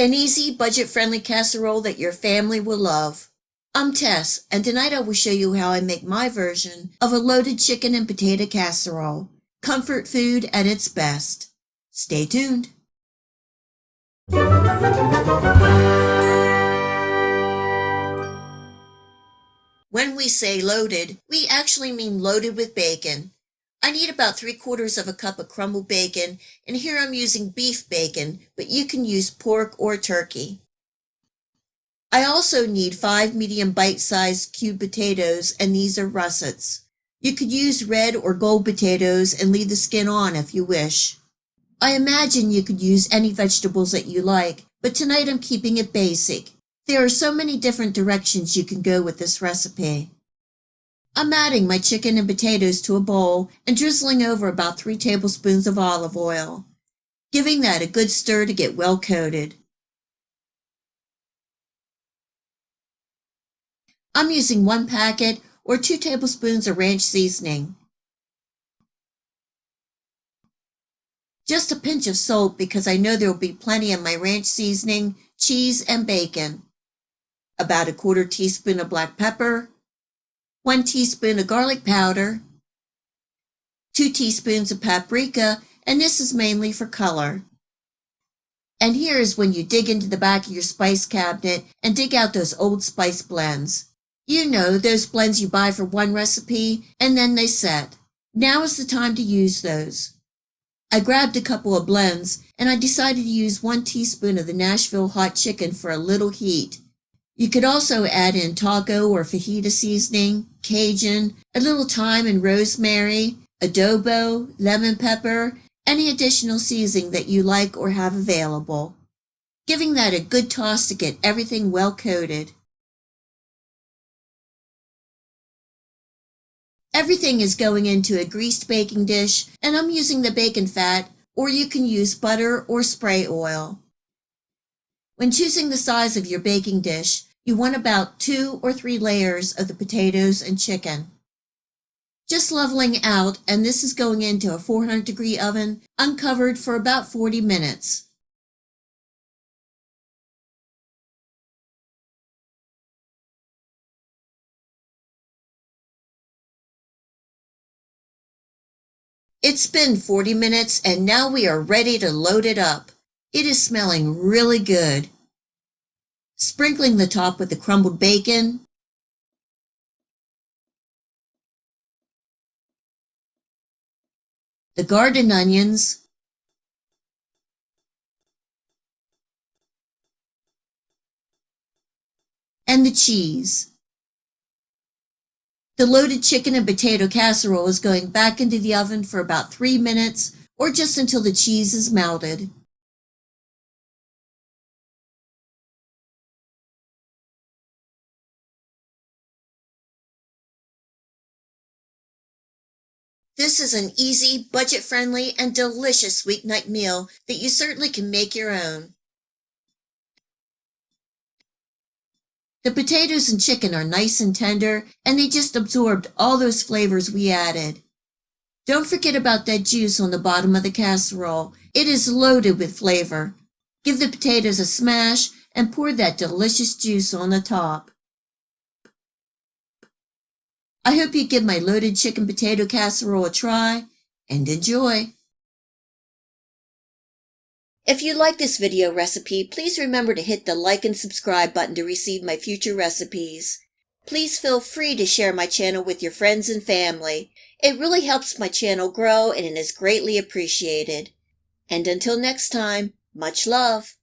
An easy, budget-friendly casserole that your family will love. I'm Tess, and tonight I will show you how I make my version of a loaded chicken and potato casserole. Comfort food at its best. Stay tuned. When we say loaded, we actually mean loaded with bacon. I need about 3/4 of a cup of crumbled bacon, and here I'm using beef bacon, but you can use pork or turkey. I also need 5 medium bite-sized cubed potatoes, and these are russets. You could use red or gold potatoes and leave the skin on if you wish. I imagine you could use any vegetables that you like, but tonight I'm keeping it basic. There are so many different directions you can go with this recipe. I'm adding my chicken and potatoes to a bowl and drizzling over about 3 tablespoons of olive oil, giving that a good stir to get well coated. I'm using 1 packet or 2 tablespoons of ranch seasoning. Just a pinch of salt because I know there will be plenty of my ranch seasoning, cheese, and bacon. About 1/4 teaspoon of black pepper, 1 teaspoon of garlic powder, 2 teaspoons of paprika, and this is mainly for color. And here is when you dig into the back of your spice cabinet and dig out those old spice blends. You know, those blends you buy for one recipe and then they set. Now is the time to use those. I grabbed a couple of blends and I decided to use 1 teaspoon of the Nashville hot chicken for a little heat. You could also add in taco or fajita seasoning, Cajun, a little thyme and rosemary, adobo, lemon pepper, any additional seasoning that you like or have available, giving that a good toss to get everything well coated. Everything is going into a greased baking dish, and I'm using the bacon fat, or you can use butter or spray oil. When choosing the size of your baking dish, you want about 2 or 3 layers of the potatoes and chicken. Just leveling out, and this is going into a 400-degree oven, uncovered for about 40 minutes. It's been 40 minutes, and now we are ready to load it up. It is smelling really good. Sprinkling the top with the crumbled bacon, the garden onions, and the cheese. The loaded chicken and potato casserole is going back into the oven for about 3 minutes or just until the cheese is melted. This is an easy, budget-friendly, and delicious weeknight meal that you certainly can make your own. The potatoes and chicken are nice and tender, and they just absorbed all those flavors we added. Don't forget about that juice on the bottom of the casserole. It is loaded with flavor. Give the potatoes a smash and pour that delicious juice on the top. I hope you give my loaded chicken potato casserole a try and enjoy. If you like this video recipe, please remember to hit the like and subscribe button to receive my future recipes. Please feel free to share my channel with your friends and family. It really helps my channel grow and it is greatly appreciated. And until next time, much love.